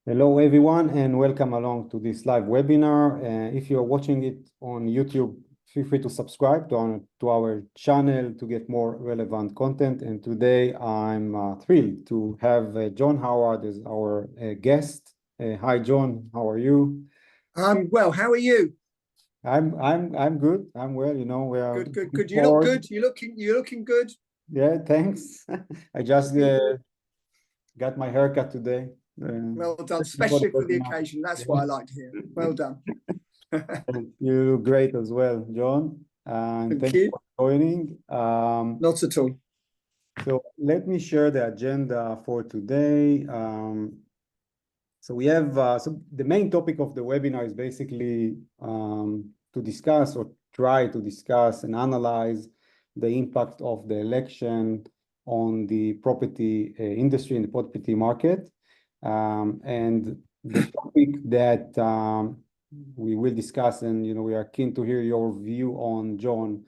Hello, everyone, and welcome along to this live webinar. If you're watching it on YouTube, feel free to subscribe to our channel to get more relevant content. And today I'm thrilled to have John Howard as our guest. Hi, John. How are you? I'm well. How are you? I'm good. I'm well. We are Good. You look good. You're looking good. Yeah, thanks. I just got my haircut today. Well done, especially for the occasion. That's what I like to hear. Well done. You look great as well, John. And thank you for joining. Not at all. So let me share the agenda for today. So we have so the main topic of the webinar is basically to discuss or try to discuss and analyze the impact of the election on the property industry and the property market. And the topic that we will discuss, and we are keen to hear your view on, John,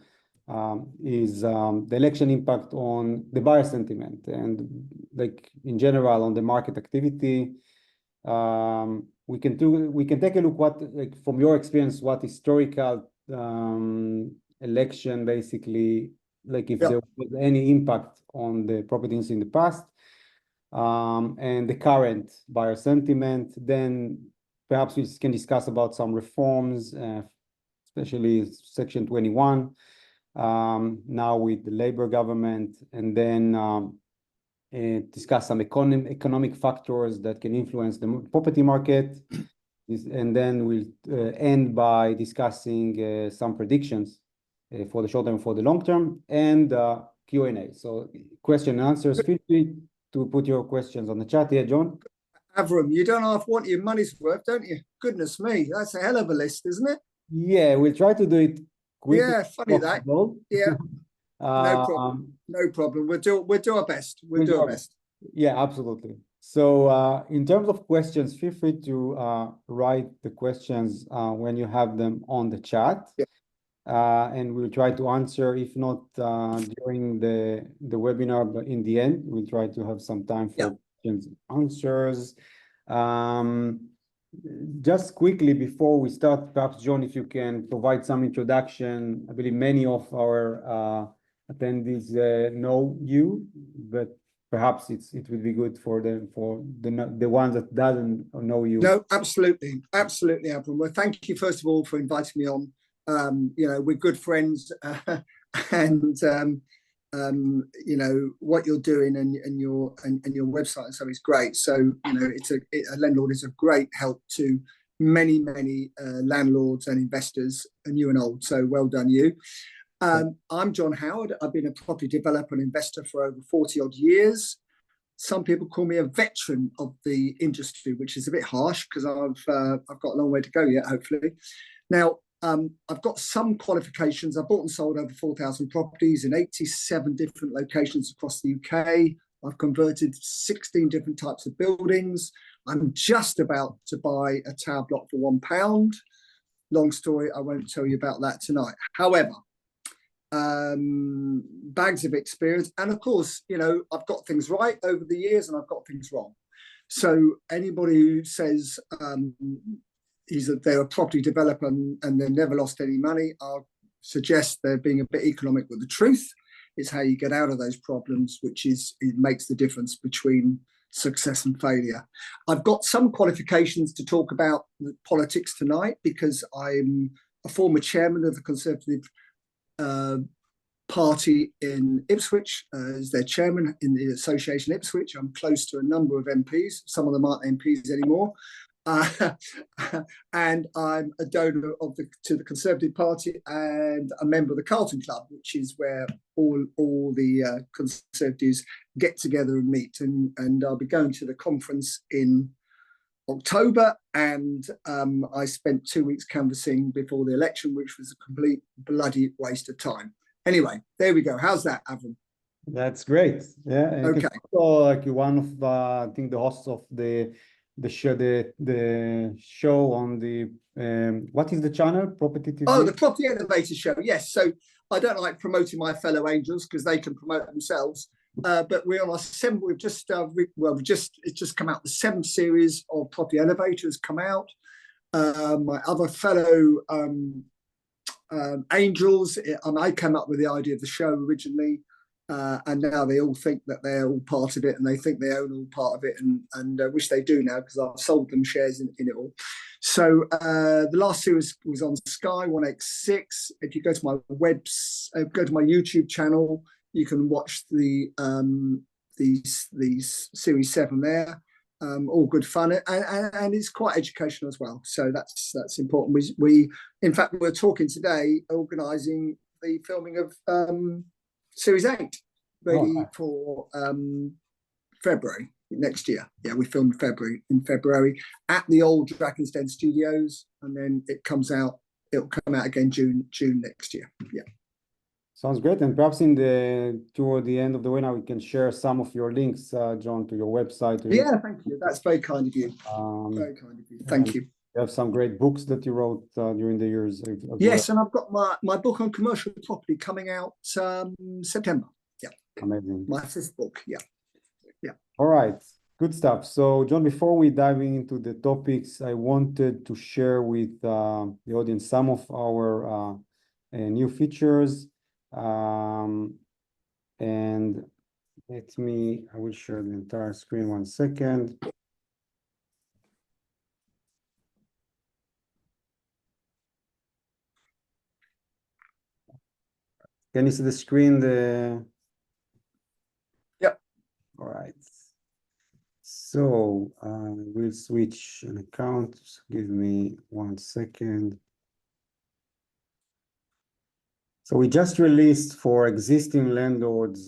is the election impact on the buyer sentiment and, like, in general, on the market activity. We can take a look from your experience, what historical election basically, like, if there was any impact on the property industry in the past, and the current buyer sentiment. Then perhaps we can discuss about some reforms, especially Section 21, now with the Labor government, and then discuss some economic factors that can influence the property market. And then we'll end by discussing some predictions for the short term, for the long term, and Q&A. So question and answers. Feel free to put your questions on the chat here, John. Avram, you don't half want your money's worth, don't you? Goodness me, that's a hell of a list, isn't it? Yeah, we'll try to do it quickly. Yeah, funny that. Yeah, no problem. No problem. We'll do our best. We'll do our best. Yeah, absolutely. So in terms of questions, feel free to write the questions when you have them on the chat. Yeah. And we'll try to answer, if not during the webinar, but in the end, we'll try to have some time for questions and answers. Just quickly before we start, perhaps, John, if you can provide some introduction. I believe many of our attendees know you, but perhaps it would be good for the ones that doesn't know you. No, absolutely, Avram. Well, thank you first of all for inviting me on. We're good friends, and what you're doing and your website and so is great. So a landlord is a great help to many landlords and investors, new and old. So well done, you. I'm John Howard. I've been a property developer and investor for over 40 odd years. Some people call me a veteran of the industry, which is a bit harsh because I've got a long way to go yet, hopefully. Now, I've got some qualifications. I bought and sold over 4,000 properties in 87 different locations across the UK. I've converted 16 different types of buildings. I'm just about to buy a tower block for £1. Long story, I won't tell you about that tonight. However, bags of experience, and of course, I've got things right over the years and I've got things wrong. So anybody who says they're a property developer and they've never lost any money, I'll suggest they're being a bit economic with the truth. It's how you get out of those problems, it makes the difference between success and failure. I've got some qualifications to talk about politics tonight because I'm a former chairman of the Conservative Party in Ipswich, as their chairman in the Association Ipswich. I'm close to a number of MPs. Some of them aren't MPs anymore. And I'm a donor to the Conservative Party and a member of the Carlton Club, which is where all the Conservatives get together and meet. And I'll be going to the conference in October, and I spent 2 weeks canvassing before the election, which was a complete bloody waste of time. Anyway, there we go. How's that, Avram? That's great. Yeah. Okay. Also, like, one of I think the hosts of the show on the what is the channel? Property TV? Oh, the Property Innovator Show. Yes. So I don't like promoting my fellow angels because they can promote themselves. but we're on our seventh. We've just it's just come out. The seventh series of Property Elevator has come out. My other fellow angels, I came up with the idea of the show originally, and now they all think that they're all part of it, and they think they own all part of it, and wish they do now because I've sold them shares in it all. So the last series was on Sky 1X6. If you go to my go to my YouTube channel, you can watch the these series 7 there. All good fun, and it's quite educational as well. So that's important. We in fact we're talking today, organising the filming of series 8, ready for February next year. Yeah, we filmed in February at the old Dragon's Den Studios, and then it'll come out again June next year. Yeah. Sounds great. And perhaps toward the end of the webinar, we can share some of your links, John, to your website. Yeah, thank you. That's very kind of you. Very kind of you. Thank you. You have some great books that you wrote during the years. Yes, and I've got my book on commercial property coming out September. Yeah. Amazing. My 5th book. Yeah. Yeah. All right. Good stuff. So, John, before we dive into the topics, I wanted to share with the audience some of our new features. And I will share the entire screen 1 second. Can you see the screen? Yep. All right. So we'll switch an account. Just give me 1 second. So we just released for existing landlords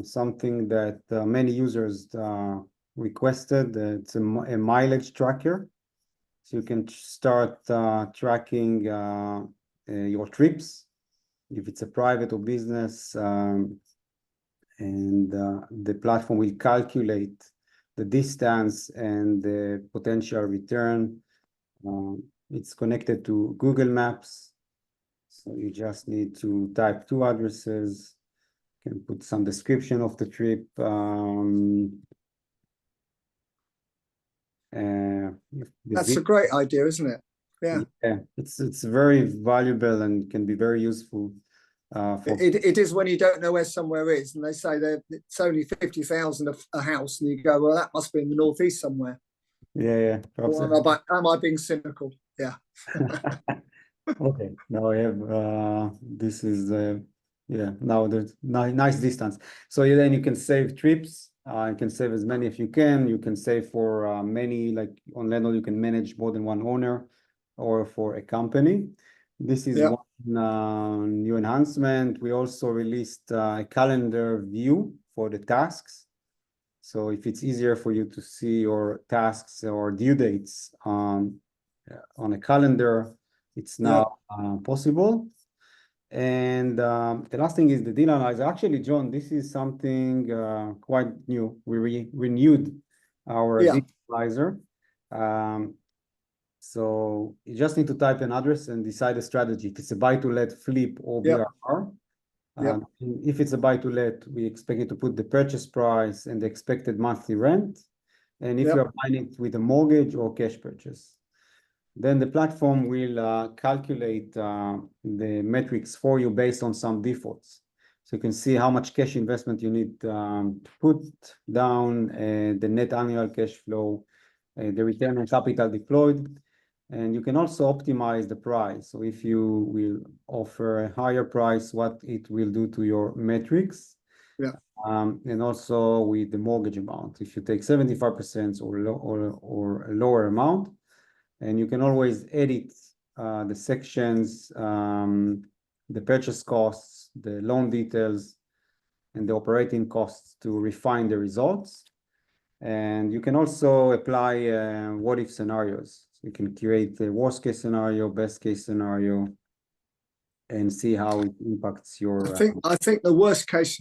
something that many users requested. It's a mileage tracker. So you can start tracking your trips, if it's a private or business, and the platform will calculate the distance and the potential return. It's connected to Google Maps. So you just need to type 2 addresses, you can put some description of the trip. That's a great idea, isn't it? Yeah. Yeah, it's very valuable and can be very useful. It is when you don't know where somewhere is, and they say that it's only 50,000 a house, and you go, well, that must be in the northeast somewhere. Yeah. Or am I being cynical? Yeah. Okay, now I have this is now there's nice distance. So then you can save trips. You can save as many if you can. You can save for many, like on Landlord, you can manage more than one owner, or for a company. This is one new enhancement. We also released a calendar view for the tasks. So if it's easier for you to see your tasks or due dates on a calendar, it's now possible. And the last thing is the deal analyzer. Actually, John, this is something quite new. We renewed our deal analyzer. So you just need to type an address and decide a strategy. If it's a buy-to-let, flip, or BRR. If it's a buy-to-let, we expect you to put the purchase price and the expected monthly rent. And if you're buying it with a mortgage or cash purchase, then the platform will calculate the metrics for you based on some defaults. So you can see how much cash investment you need to put down, the net annual cash flow, the return on capital deployed, and you can also optimize the price. So if you will offer a higher price, what it will do to your metrics. And also with the mortgage amount, if you take 75% or a lower amount. And you can always edit the sections, the purchase costs, the loan details, and the operating costs to refine the results. And you can also apply what-if scenarios. So you can create a worst-case scenario, best-case scenario, and see how it impacts your... I think the worst-case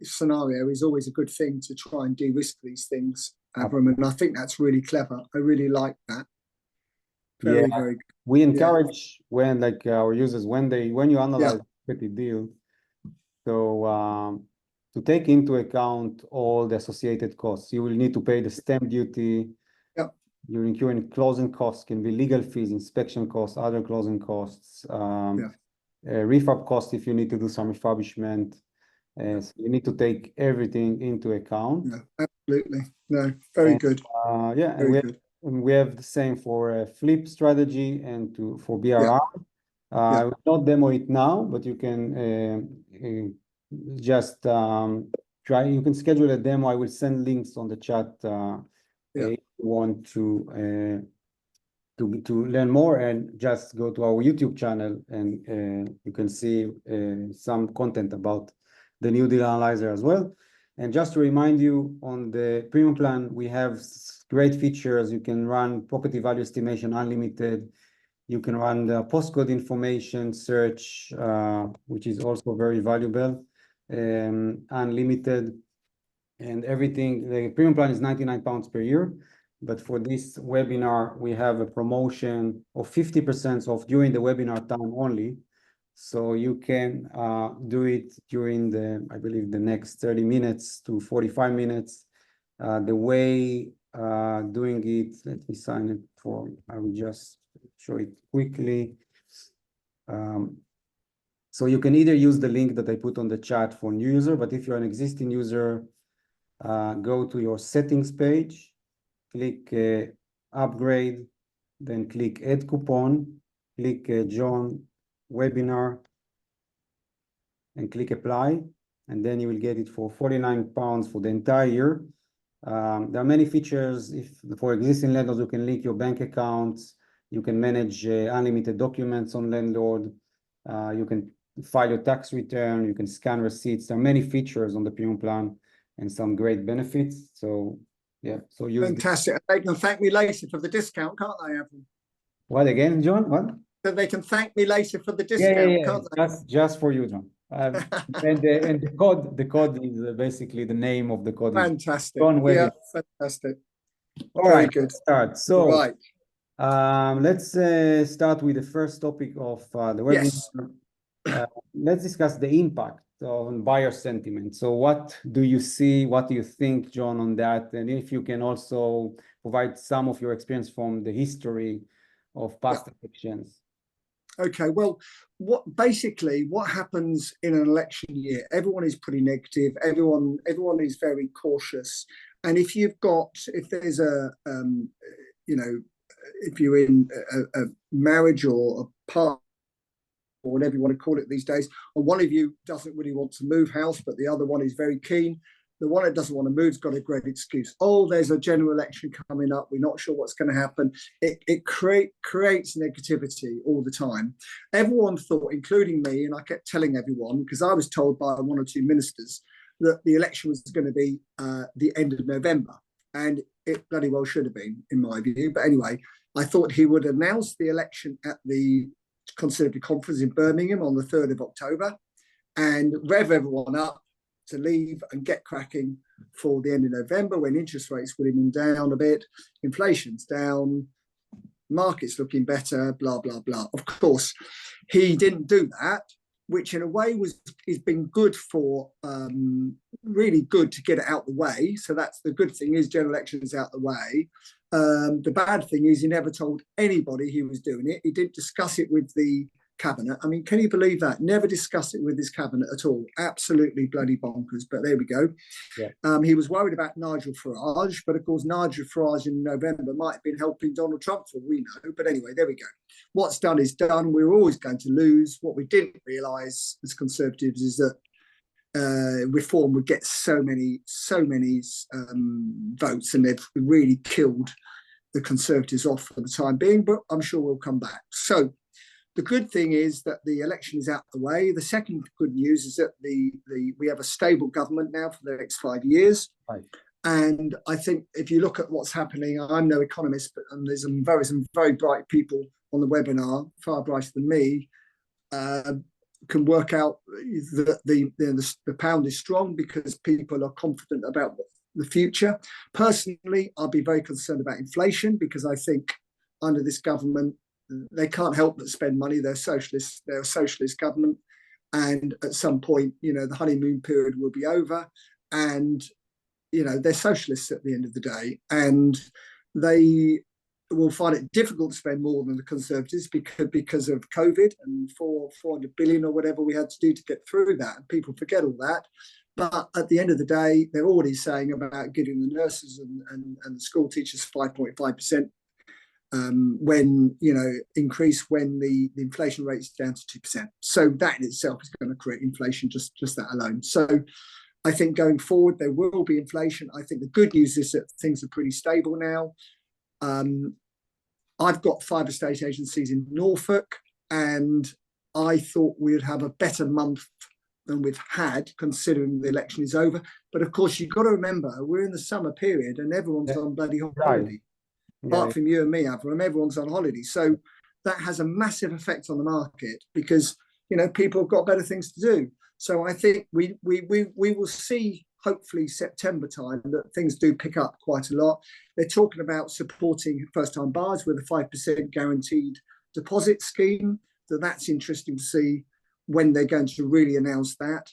scenario is always a good thing to try and de-risk these things, Avram, and I think that's really clever. I really like that. Very good. We encourage when our users, when you analyze a deal, so to take into account all the associated costs. You will need to pay the stamp duty. Yep. Your incurring closing costs can be legal fees, inspection costs, other closing costs, refurb costs if you need to do some refurbishment. So you need to take everything into account. Yeah, absolutely. No, very good. Yeah, very good. And we have the same for flip strategy and for BRR. I will not demo it now, but you can just try. You can schedule a demo. I will send links on the chat if you want to learn more, and just go to our YouTube channel, and you can see some content about the new deal analyzer as well. And just to remind you, on the premium plan, we have great features. You can run property value estimation unlimited. You can run the postcode information search, which is also very valuable, unlimited, and everything. The premium plan is £99 per year. But for this webinar, we have a promotion of 50% off during the webinar time only. So you can do it during I believe, the next 30 minutes to 45 minutes. The way doing it, let me sign it for, I will just show it quickly. So you can either use the link that I put on the chat for new user, but if you're an existing user, go to your settings page, click upgrade, then click add coupon, click John webinar, and click apply, and then you will get it for £49 for the entire year. There are many features. For existing landlords, you can link your bank accounts, you can manage unlimited documents on Landlord, you can file your tax return, you can scan receipts. There are many features on the premium plan and some great benefits. So yeah, so use fantastic. They can thank me later for the discount, can't they, Evan? What again, John? What? So they can thank me later for the discount, can't they? Just for you, John. And the code is basically the name of the code. Fantastic. Yeah, fantastic. All right, good. Let's start. So right. Let's start with the first topic of the webinar. Yes. Let's discuss the impact on buyer sentiment. So what do you see? What do you think, John, on that? And if you can also provide some of your experience from the history of past elections. Okay, well, what happens in an election year? Everyone is pretty negative. Everyone is very cautious. And if there's if you're in a marriage or a partner, or whatever you want to call it these days, and one of you doesn't really want to move house, but the other one is very keen. The one that doesn't want to move's got a great excuse. Oh, there's a general election coming up. We're not sure what's going to happen. It creates negativity all the time. Everyone thought, including me, and I kept telling everyone, because I was told by one or two ministers that the election was going to be the end of November. And it bloody well should have been, in my view. But anyway, I thought he would announce the election at the Conservative conference in Birmingham on the 3rd of October and rev everyone up to leave and get cracking for the end of November, when interest rates will have been down a bit, inflation's down, market's looking better, blah, blah, blah. Of course, he didn't do that, which in a way has been good for, really good to get it out the way. So that's the good thing, is general elections out the way. The bad thing is he never told anybody he was doing it. He didn't discuss it with the cabinet. I mean, can you believe that? Never discussed it with his cabinet at all. Absolutely bloody bonkers. But there we go. Yeah. He was worried about Nigel Farage, but of course Nigel Farage in November might have been helping Donald Trump, for all we know. But anyway, there we go. What's done is done. We were always going to lose. What we didn't realise as Conservatives is that Reform would get so many votes, and they've really killed the Conservatives off for the time being, but I'm sure we'll come back. So the good thing is that the election is out the way. The second good news is that we have a stable government now for the next 5 years. Right. And I think if you look at what's happening, I'm no economist, but there's some very bright people on the webinar, far brighter than me, can work out that the pound is strong because people are confident about the future. Personally, I'll be very concerned about inflation, because I think under this government, they can't help but spend money. They're a socialist government. and at some point, the honeymoon period will be over, and they're socialists at the end of the day, and they will find it difficult to spend more than the Conservatives because of COVID and 400 billion or whatever we had to do to get through that. And people forget all that. But at the end of the day, they're already saying about giving the nurses and the school teachers 5.5% when, increase when the inflation rate is down to 2%. So that in itself is going to create inflation, just that alone. So I think going forward, there will be inflation. I think the good news is that things are pretty stable now. I've got 5 estate agencies in Norfolk, and I thought we'd have a better month than we've had, considering the election is over. But of course, you've got to remember, we're in the summer period and everyone's on bloody holiday. Apart from you and me, Avram, everyone's on holiday. So that has a massive effect on the market because, people have got better things to do. So I think we will see, hopefully September time, that things do pick up quite a lot. They're talking about supporting first-time buyers with a 5% guaranteed deposit scheme. So that's interesting to see when they're going to really announce that.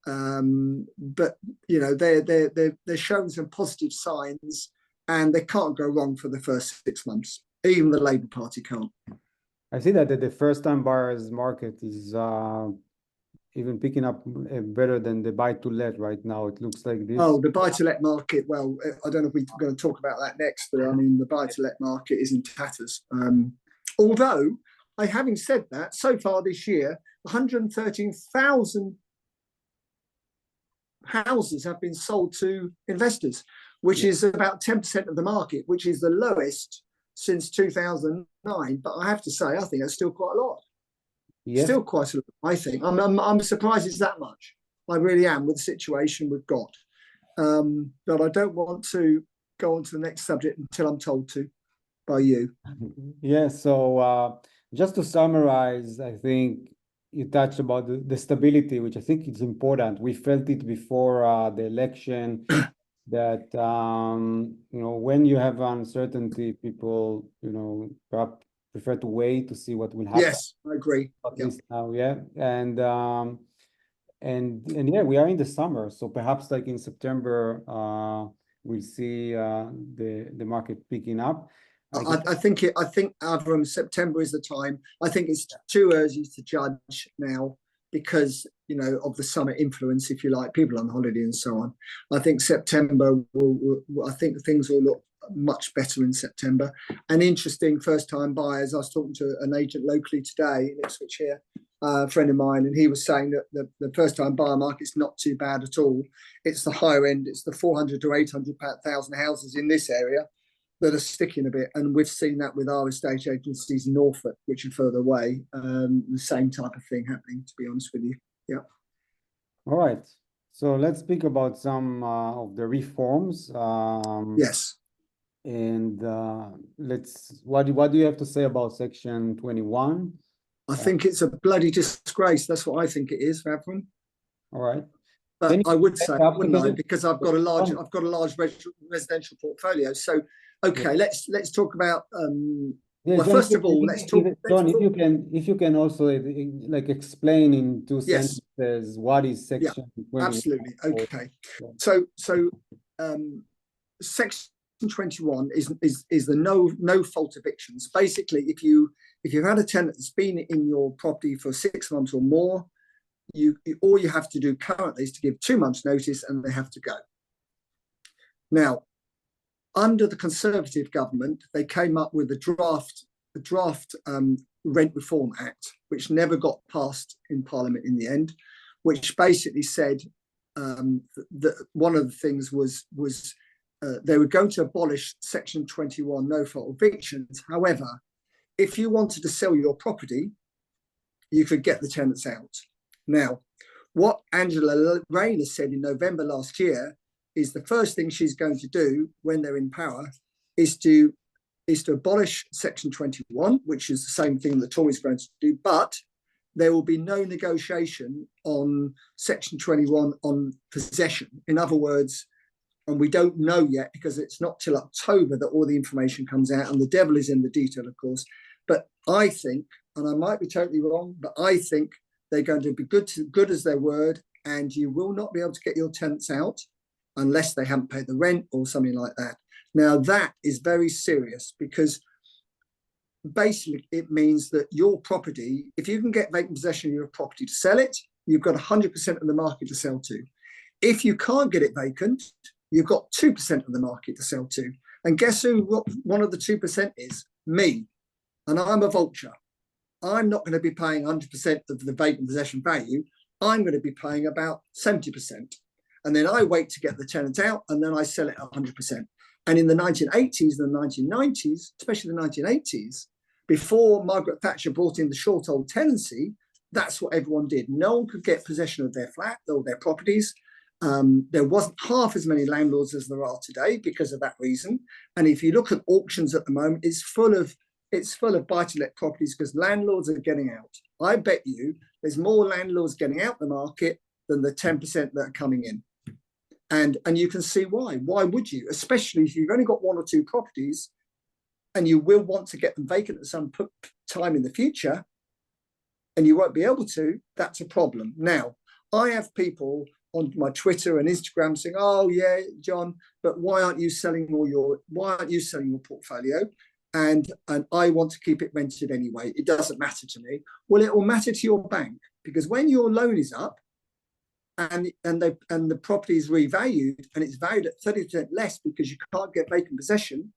But they're showing some positive signs, and they can't go wrong for the first 6 months. Even the Labour Party can't. I see that the first-time buyers market is even picking up better than the buy-to-let right now. It looks like this. Oh, the buy-to-let market. Well, I don't know if we're going to talk about that next, but I mean, the buy-to-let market is in tatters. Although, having said that, so far this year, 113,000 houses have been sold to investors, which is about 10% of the market, which is the lowest since 2009. But I have to say, I think that's still quite a lot. Yes. Still quite a lot, I think. I'm surprised it's that much. I really am, with the situation we've got. But I don't want to go on to the next subject until I'm told to by you. Yeah, so just to summarize, I think you touched about the stability, which I think is important. We felt it before the election that, when you have uncertainty, people, perhaps prefer to wait to see what will happen. Yes, I agree. At least now, yeah. And yeah, we are in the summer, so perhaps like in September, we'll see the market picking up. I think Avram, September is the time. I think it's too early to judge now because of the summer influence, if you like, people on holiday and so on. I think September I think things will look much better in September. And interesting, first-time buyers. I was talking to an agent locally today in Ipswich here, a friend of mine, and he was saying that the first-time buyer market's not too bad at all. It's the higher end. It's the 400 to 800,000 houses in this area that are sticking a bit, and we've seen that with our estate agencies in Norfolk, which are further away. The same type of thing happening, to be honest with you. Yeah. All right. So let's speak about some of the reforms. Yes. And what do you have to say about Section 21? I think it's a bloody disgrace. That's what I think it is, Avram. All right. But I would say, wouldn't I? Because I've got a large residential portfolio. So, okay, let's talk about. Yeah, well, John, first of all, let's talk. John, if you can also like explain in 2 sentences what is Section 21. Absolutely. Okay. So Section 21 is the no fault evictions. Basically, if you've had a tenant that's been in your property for 6 months or more, all you have to do currently is to give 2 months notice and they have to go. Now, under the Conservative government, they came up with a draft Rent Reform Act, which never got passed in Parliament in the end, which basically said that one of the things was they were going to abolish Section 21 no-fault evictions. However, if you wanted to sell your property, you could get the tenants out. Now, what Angela Rayner said in November last year is the first thing she's going to do when they're in power is to abolish Section 21, which is the same thing the Tories are going to do, but there will be no negotiation on Section 21 on possession. In other words, and we don't know yet because it's not till October that all the information comes out, and the devil is in the detail, of course. But I think, and I might be totally wrong, but I think They're going to be good as their word, and you will not be able to get your tenants out unless they haven't paid the rent or something like that. Now, that is very serious, because basically it means that your property, if you can get vacant possession of your property to sell it, you've got 100% of the market to sell to. If you can't get it vacant, you've got 2% of the market to sell to. And guess who one of the 2% is? Me. And I'm a vulture. I'm not going to be paying 100% of the vacant possession value. I'm going to be paying about 70%. And then I wait to get the tenant out, and then I sell it at 100%. And in the 1980s and the 1990s, especially the 1980s, before Margaret Thatcher brought in the short hold tenancy, that's what everyone did. No one could get possession of their flat or their properties. There wasn't half as many landlords as there are today because of that reason. And if you look at auctions at the moment, it's full of buy-to-let properties because landlords are getting out. I bet you there's more landlords getting out the market than the 10% that are coming in. And you can see why. Why would you? Especially if you've only got one or two properties and you will want to get them vacant at some time in the future, and you won't be able to, that's a problem. Now, I have people on my Twitter and Instagram saying, "Oh yeah, John, but why aren't you selling your portfolio?" And I want to keep it rented anyway. It doesn't matter to me. Well, it will matter to your bank, because when your loan is up and the property is revalued and it's valued at 30% less because you can't get vacant possession,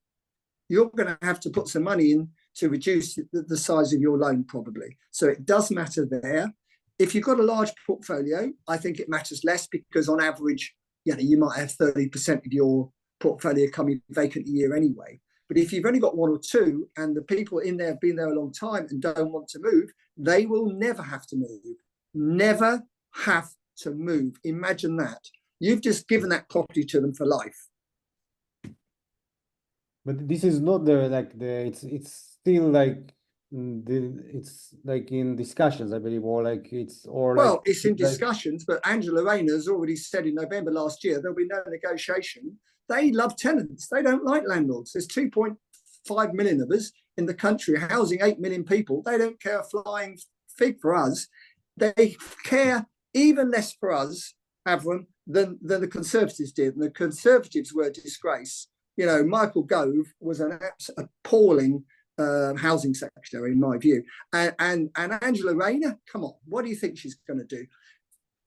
you're going to have to put some money in to reduce the size of your loan probably. So it does matter there. If you've got a large portfolio, I think it matters less, because on average, you might have 30% of your portfolio coming vacant a year anyway. But if you've only got one or two and the people in there have been there a long time and don't want to move, they will never have to move. Never have to move. Imagine that. You've just given that property to them for life. But this is not it's still like it's like in discussions, I believe, or like it's it's in discussions, but Angela Rayner has already said in November last year there'll be no negotiation. They love tenants. They don't like landlords. There's 2.5 million of us in the country housing 8 million people. They don't care a flying fig for us. They care even less for us, Avram, than the Conservatives did. And the Conservatives were a disgrace. Michael Gove was an appalling housing secretary, in my view. And Angela Rayner, come on, what do you think she's going to do?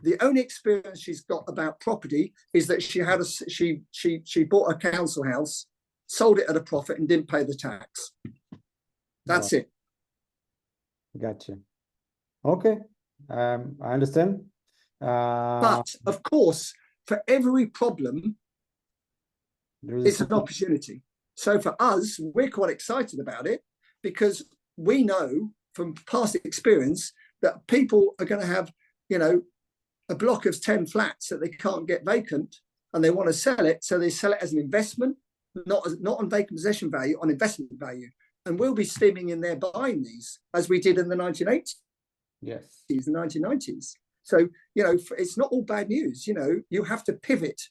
The only experience she's got about property is that she bought a council house, sold it at a profit, and didn't pay the tax. That's it. Gotcha. Okay, I understand. But of course, for every problem, it's an opportunity. So for us, we're quite excited about it, because we know from past experience that people are going to have, a block of 10 flats that they can't get vacant, and they want to sell it. So they sell it as an investment, not on vacant possession value, on investment value. And we'll be steaming in there buying these, as we did in the 1980s, yes, the 1990s. So, it's not all bad news. You have to pivot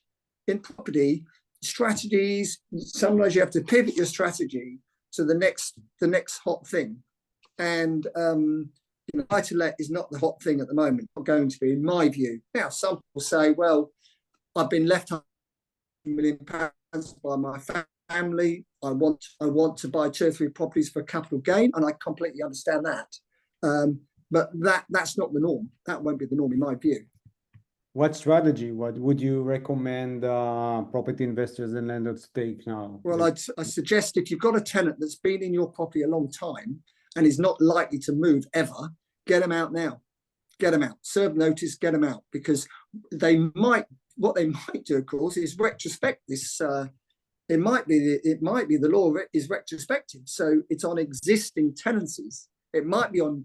in property strategies. Sometimes you have to pivot your strategy to the next hot thing. And buy-to-let is not the hot thing at the moment, not going to be, in my view. Now, some people say, well, I've been left £1 million by my family. I want to buy 2 or 3 properties for capital gain, and I completely understand that. But that's not the norm. That won't be the norm, in my view. What strategy? What would you recommend property investors and landlords take now? Well, I suggest, if you've got a tenant that's been in your property a long time and is not likely to move ever, get them out now. Get them out. Serve notice, get them out, because what they might do, of course, is retrospect this. It might be the law is retrospective, so it's on existing tenancies. It might be on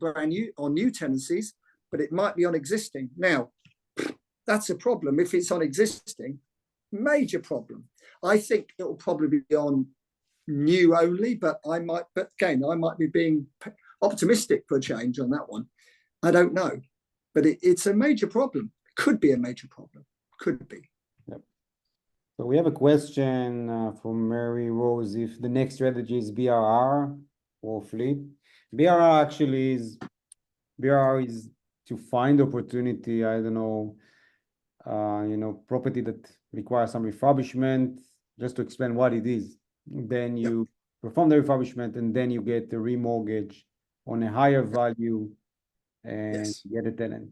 new tenancies, but it might be on existing. Now, that's a problem. If it's on existing, major problem. I think it will probably be on new only, but again, I might be being optimistic for a change on that one. I don't know, but it's a major problem. Could be a major problem. Could be. Yep. So we have a question from Mary Rose: if the next strategy is BRR or flip. BRR is to find opportunity, I don't know, property that requires some refurbishment, just to explain what it is. Then you perform the refurbishment, and then you get the remortgage on a higher value and get a tenant.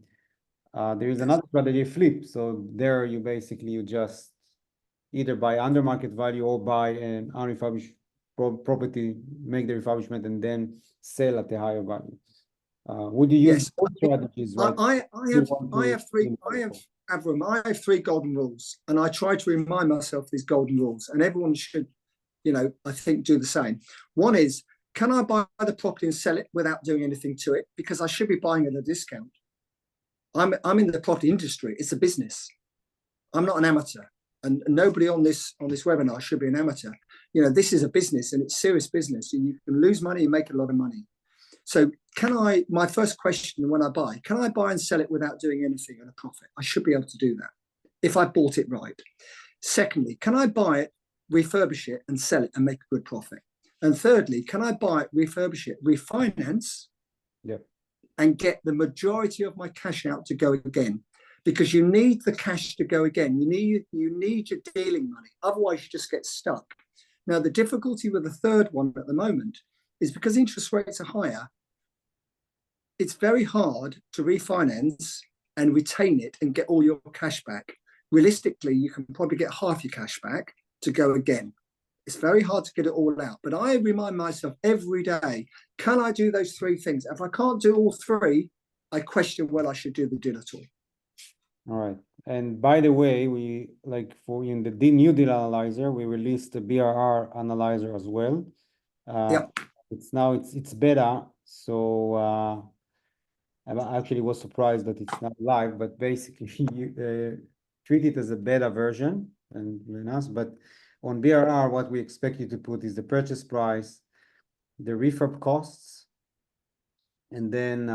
There is another strategy, flip. So there you basically, you just either buy under market value or buy an unrefurbished property, make the refurbishment, and then sell at a higher value. Would you use both strategies, right? I have three golden rules, and I try to remind myself these golden rules, and everyone should, I think, do the same. One is, can I buy the property and sell it without doing anything to it? Because I should be buying at a discount. I'm in the property industry. It's a business. I'm not an amateur, and nobody on this webinar should be an amateur. This is a business, and it's serious business. You can lose money and make a lot of money. So my first question when I buy, can I buy and sell it without doing anything at a profit? I should be able to do that if I bought it right. Secondly, can I buy it, refurbish it, and sell it and make a good profit? And thirdly, can I buy it, refurbish it, refinance, and get the majority of my cash out to go again? Because you need the cash to go again. You need your dealing money. Otherwise, you just get stuck. Now, the difficulty with the third one at the moment is because interest rates are higher, it's very hard to refinance and retain it and get all your cash back. Realistically, you can probably get half your cash back to go again. It's very hard to get it all out. But I remind myself every day, can I do those three things? If I can't do all three, I question whether I should do the deal at all. All right. And by the way, we in the new deal analyzer, we released the BRR analyzer as well. It's beta. So I actually was surprised that it's not live, but basically you treat it as a beta version and but on BRR, what we expect you to put is the purchase price, the refurb costs, and then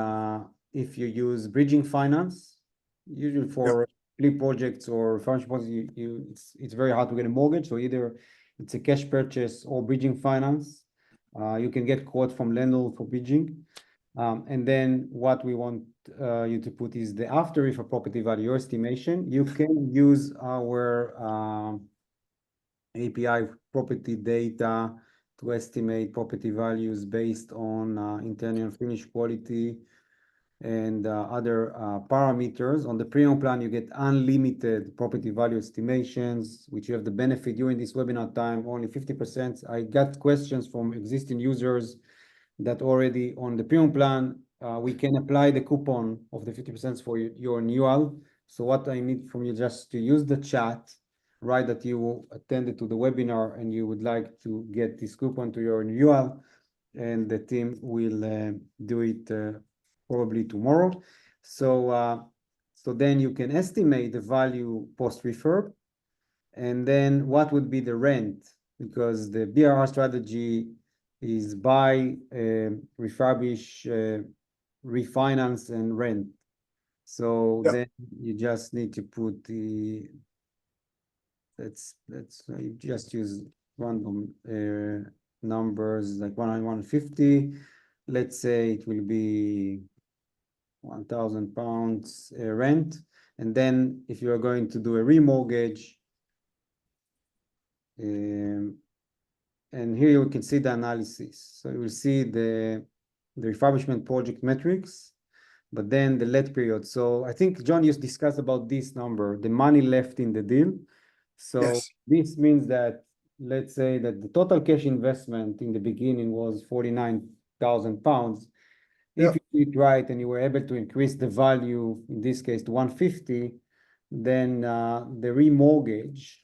if you use bridging finance, usually for flip projects or furniture projects, it's very hard to get a mortgage. So either it's a cash purchase or bridging finance. You can get quote from landlord for bridging. And then what we want you to put is the after refurb property value, your estimation. You can use our API property data to estimate property values based on internal finish quality and other parameters. On the premium plan, you get unlimited property value estimations, which you have the benefit during this webinar time, only 50%. I got questions from existing users that already on the premium plan, we can apply the coupon of the 50% for your renewal. So what I need from you just to use the chat, right, that you attended to the webinar and you would like to get this coupon to your renewal, and the team will do it probably tomorrow. So then you can estimate the value post refurb, and then what would be the rent, because the BRR strategy is buy, refurbish, refinance, and rent. So then you just need to put the let's you just use random numbers like 150. Let's say it will be £1,000 rent, and then if you are going to do a remortgage, and here you can see the analysis. So you will see the refurbishment project metrics, but then the let period. So I think John just discussed about this number, the money left in the deal. So this means that, let's say that the total cash investment in the beginning was £49,000. If you did it right and you were able to increase the value, in this case to 150, then the remortgage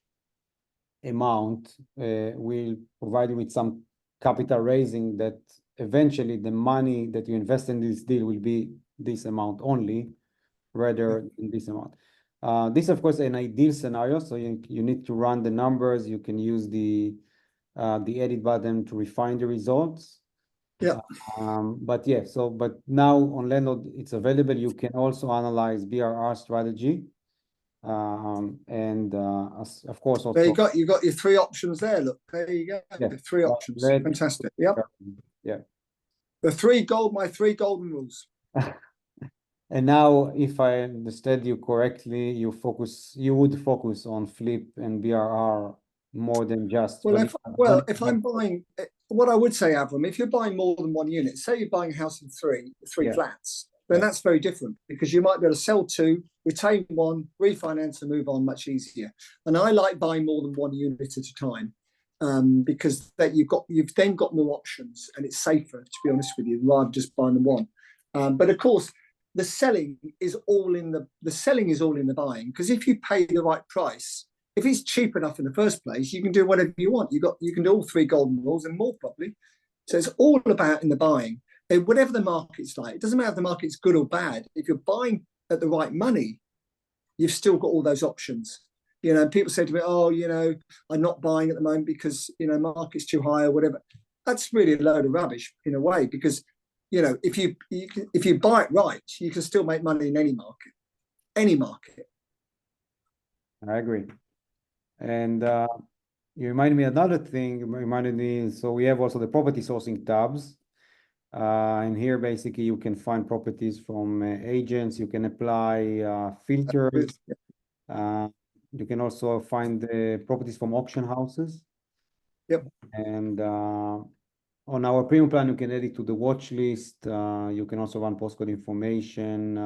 amount will provide you with some capital raising that eventually the money that you invest in this deal will be this amount only, rather than this amount. This, of course, an ideal scenario. So you need to run the numbers. You can use the edit button to refine the results. But now on Landlord, it's available. You can also analyze BRR strategy. Of course, also, you got your three options there. Look, there you go. The three options. Fantastic. Yep. Yeah. My three golden rules. And now, if I understood you correctly, you would focus on flip and BRR more than just If I'm buying, what I would say, Avram, if you're buying more than one unit, say you're buying a house in three flats, then that's very different, because you might be able to sell two, retain one, refinance, and move on much easier. And I like buying more than one unit at a time, because that you've then got more options, and it's safer, to be honest with you, rather than just buying the one. But of course, the selling is all in the buying, because if you pay the right price, if it's cheap enough in the first place, you can do whatever you want. You can do all three golden rules and more, probably. So it's all about in the buying. And whatever the market's like, it doesn't matter if the market's good or bad. If you're buying at the right money, you've still got all those options. People say to me, "Oh, I'm not buying at the moment because market's too high or whatever." That's really a load of rubbish in a way, because if you buy it right, you can still make money in any market. Any market. I agree. And you reminded me another thing. So we have also the property sourcing tabs. And here, basically, you can find properties from agents. You can apply filters. You can also find the properties from auction houses. Yep. And on our premium plan, you can add it to the watch list. You can also run postcode information,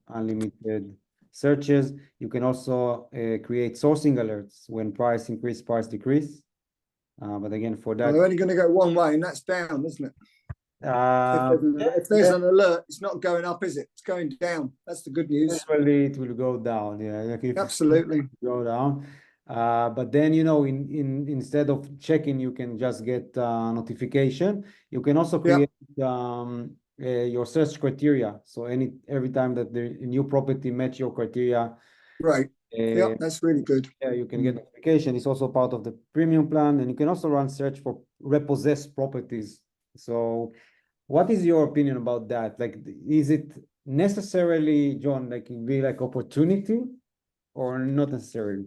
unlimited searches. You can also create sourcing alerts when price increase, price decrease. But again, for that, they're only going to go one way, and that's down, isn't it? If there's an alert, it's not going up, is it? It's going down. That's the good news. Usually it will go down. Yeah, absolutely go down. But then instead of checking, you can just get notification. You can also create your search criteria. So every time that the new property match your criteria, right? That's really good. Yeah, you can get notification. It's also part of the premium plan, and you can also run search for repossessed properties. So, what is your opinion about that? Like, is it necessarily, John, like be like opportunity, or not necessarily?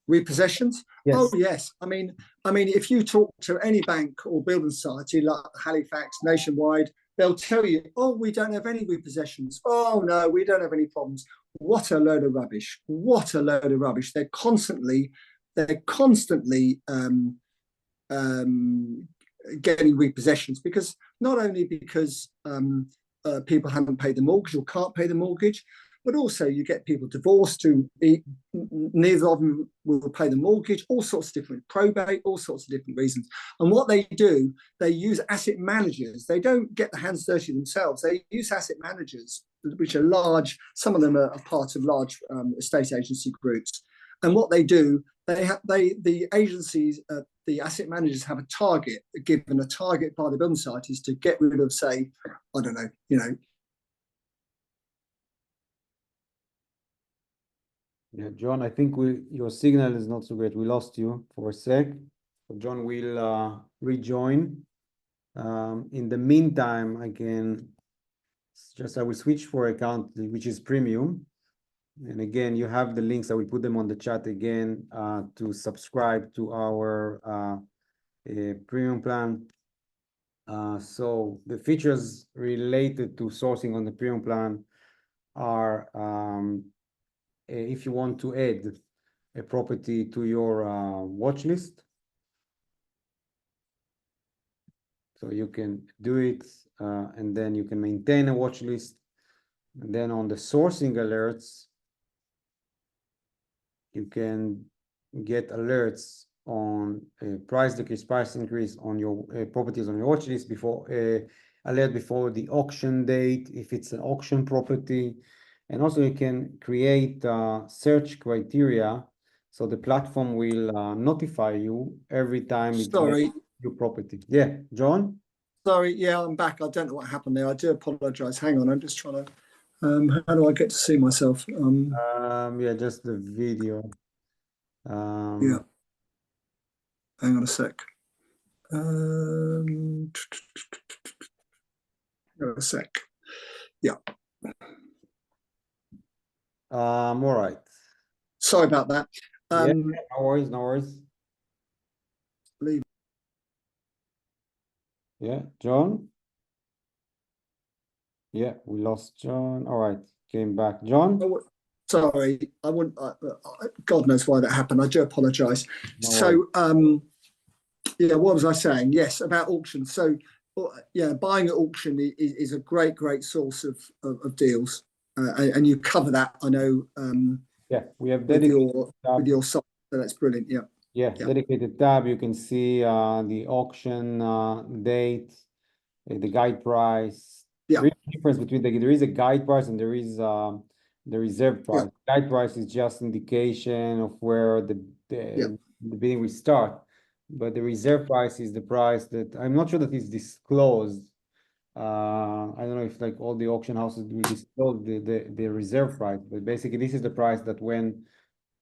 Repossessions? Yes. Oh yes. I mean, if you talk to any bank or building society like Halifax, Nationwide, they'll tell you, "Oh, we don't have any repossessions. Oh no, we don't have any problems." What a load of rubbish! What a load of rubbish! They're constantly getting repossessions, because not only because people haven't paid the mortgage or can't pay the mortgage, but also you get people divorced who neither of them will pay the mortgage, all sorts of different probate, all sorts of different reasons. And what they do, they use asset managers. They don't get the hands dirty themselves. They use asset managers, which are large. Some of them are part of large estate agency groups. And what they do, the agencies, the asset managers have a target, given a target by the building societies to get rid of, say, I don't know, Yeah, John, I think your signal is not so great. We lost you for a sec. So John will rejoin. In the meantime, I will switch for account, which is premium. And again, you have the links. I will put them on the chat again to subscribe to our premium plan. So the features related to sourcing on the premium plan are if you want to add a property to your watch list, so you can do it, and then you can maintain a watch list. And then on the sourcing alerts, you can get alerts on price decrease, price increase on your properties on your watch list alert before the auction date, if it's an auction property. And also you can create search criteria, so the platform will notify you every time it's your property. Yeah, John? Sorry, yeah, I'm back. I don't know what happened there. I do apologize. Hang on, I'm just trying to how do I get to see myself? Yeah, just the video. Yeah. Hang on a sec. Hang on a sec. Yeah. All right. Sorry about that. Yeah, no worries, no worries. Leave. Yeah, John? Yeah, we lost John. All right, came back. John? Oh, sorry, I wouldn't. God knows why that happened. I do apologise. No worries. So, yeah, what was I saying? Yes, about auctions. So, yeah, buying at auction is a great source of deals, and you cover that. I know Yeah, we have with dedicated your site, so that's brilliant. Yeah, yeah, yeah, dedicated tab. You can see the auction date, the guide price. yeah, There is a difference between there is a guide price and there is the reserve yeah, price. Guide price is just indication of where yeah. the bidding will start, but the reserve price is the price that I'm not sure that is disclosed. I don't know if like all the auction houses will disclose the reserve price, but basically this is the price that when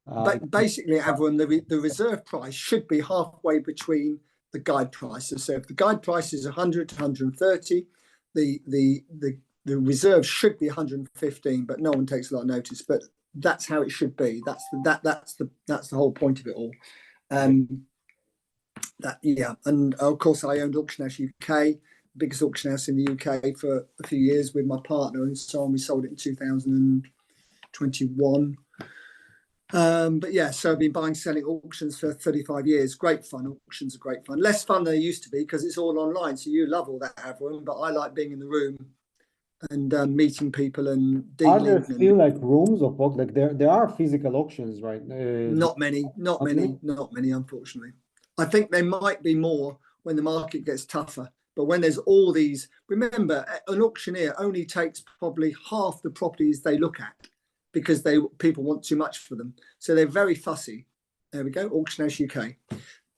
But basically, everyone, the reserve price should be halfway between the guide prices. So if the guide price is 100 to 130, the reserve should be 115, but no one takes a lot of notice. But that's how it should be. That's the whole point of it all. That yeah, and of course I owned Auction House UK, biggest auction house in the UK for a few years with my partner and so on. We sold it in 2021. But yeah, so I've been buying, selling auctions for 35 years. Great fun. Auctions are great fun. Less fun than they used to be because it's all online. So you love all that, Avron, but I like being in the room and meeting people and are there dealing. still like rooms of like there are physical auctions, right? Not many, unfortunately. I think there might be more when the market gets tougher. But when there's all these, remember, an auctioneer only takes probably half the properties they look at because people want too much for them. So they're very fussy. There we go, Auction House UK.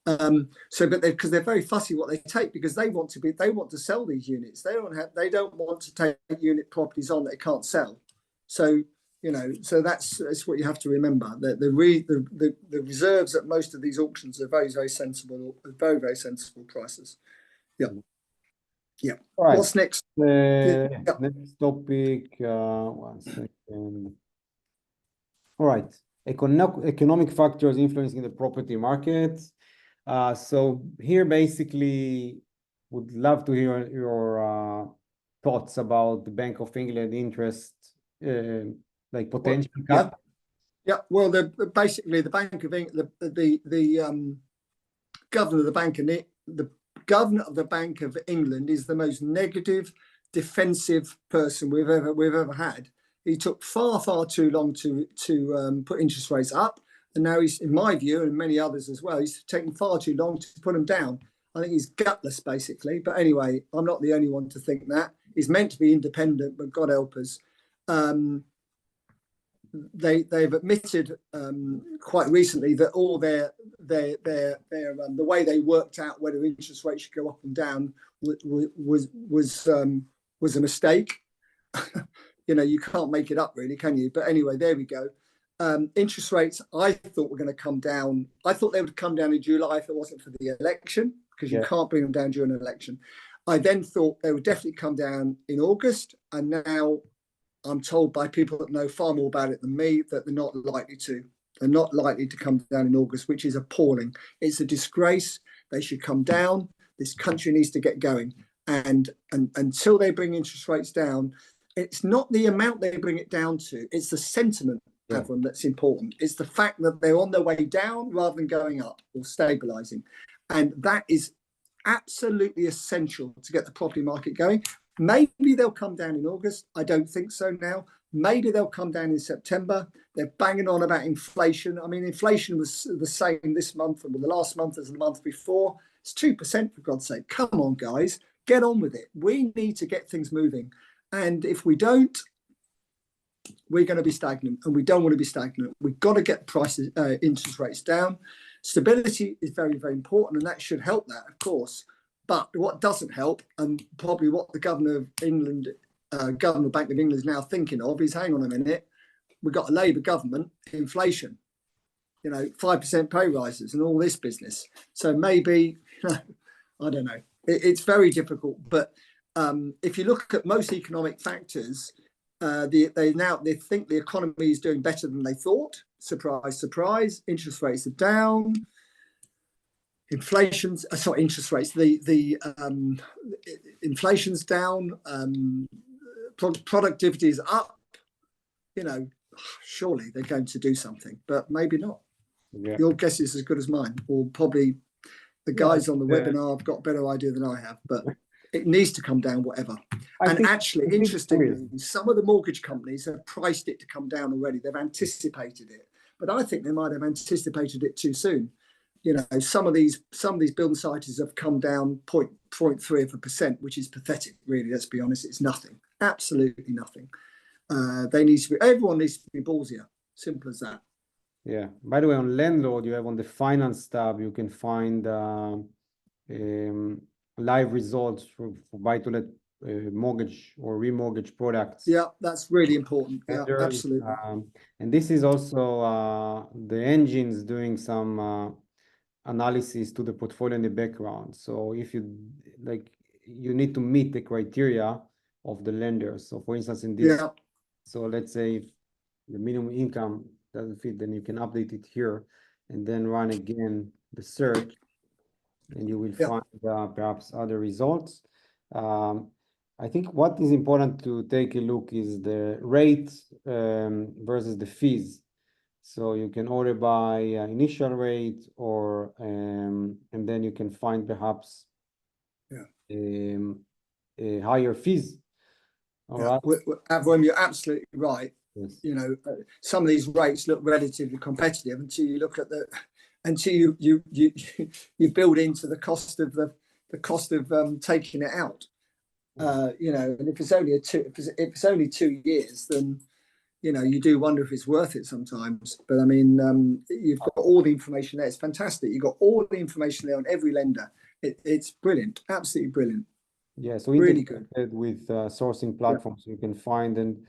Because they're very fussy what they take because they want to sell these units. They don't want to take unit properties on that they can't sell. So so that's what you have to remember. That the reserves at most of these auctions are very sensible, very sensible prices. Yeah, yeah. All right. What's next? Yeah. Next topic. 1 second. All right. Economic factors influencing the property market. So here basically would love to hear your thoughts about the Bank of England interest, like potential cut. Yeah. Well, basically the Bank of England, the governor of the Bank and the governor of the Bank of England is the most negative, defensive person we've ever had. He took far too long to put interest rates up, and now he's, in my view, and many others as well, he's taken far too long to put them down. I think he's gutless, basically. But anyway, I'm not the only one to think that. He's meant to be independent, but God help us. They've admitted quite recently that all their the way they worked out whether interest rates should go up and down was a mistake. You can't make it up, really, can you? But anyway, there we go. Interest rates, I thought were going to come down. I thought they would come down in July if it wasn't for the election, because you can't bring them down during an election. I then thought they would definitely come down in August, and now I'm told by people that know far more about it than me that they're not likely to. They're not likely to come down in August, which is appalling. It's a disgrace. They should come down. This country needs to get going. And until they bring interest rates down, it's not the amount they bring it down to. It's the sentiment, Avron, that's important. It's the fact that they're on their way down rather than going up or stabilizing. And that is absolutely essential to get the property market going. Maybe they'll come down in August. I don't think so now. Maybe they'll come down in September. They're banging on about inflation. I mean, inflation was the same this month and the last month as the month before. It's 2%, for God's sake. Come on, guys. Get on with it. We need to get things moving. And if we don't, we're going to be stagnant, and we don't want to be stagnant. We've got to get prices, interest rates down. Stability is very important, and that should help that, of course. But what doesn't help, and probably what the governor of England, Governor Bank of England is now thinking of, is hang on a minute, we've got a Labour government, inflation, 5% pay rises and all this business. So maybe, I don't know. It's very difficult. But if you look at most economic factors, they think the economy is doing better than they thought. Surprise, surprise. Interest rates are down. Inflation's interest rates. The inflation's down. productivity is up, you know, surely they're going to do something, but maybe not. Yeah. Your guess is as good as mine, or probably the guys on the webinar have got a better idea than I have, but it needs to come down, whatever. Actually, interestingly, some of the mortgage companies have priced it to come down already. They've anticipated it, but I think they might have anticipated it too soon. You know, some of these building societies have come down 0.3%, which is pathetic, really. Let's be honest, it's nothing, absolutely nothing. Everyone needs to be ballsier. Simple as that. Yeah. By the way, on Landlord, you have on the finance tab, you can find live results for buy-to-let mortgage or remortgage products. Yeah, that's really important. Yeah, absolutely. And this is also the engines doing some analysis to the portfolio in the background. So if you you need to meet the criteria of the lender. So for instance, in this, so let's say if the minimum income doesn't fit, then you can update it here and then run again the search, and you will find perhaps other results. I think what is important to take a look is the rate versus the fees. So you can order by initial rate, or and then you can find perhaps higher fees. All right. Avram, you're absolutely right. Yes. You know, some of these rates look relatively competitive until you look at until you build into the cost of taking it out. You know, and if it's only 2 years, then you know, you do wonder if it's worth it sometimes. But I mean, you've got all the information there. It's fantastic. You've got all the information there on every lender. It's brilliant, absolutely brilliant. Yeah, so really good with sourcing platforms, you can find, and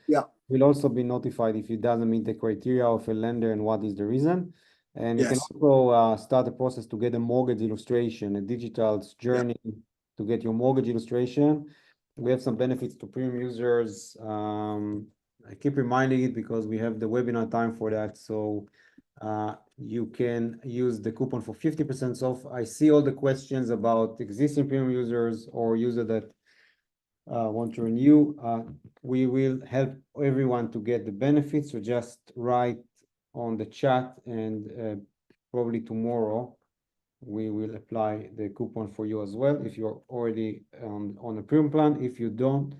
will also be notified if it doesn't meet the criteria of a lender and what is the reason. And you can also start a process to get a mortgage illustration, a digital journey to get your mortgage illustration. We have some benefits to premium users. I keep reminding it because we have the webinar time for that. So you can use the coupon for 50% off. I see all the questions about existing premium users or users that want to renew. We will help everyone to get the benefits. So just write on the chat, and probably tomorrow we will apply the coupon for you as well if you're already on a premium plan. If you don't,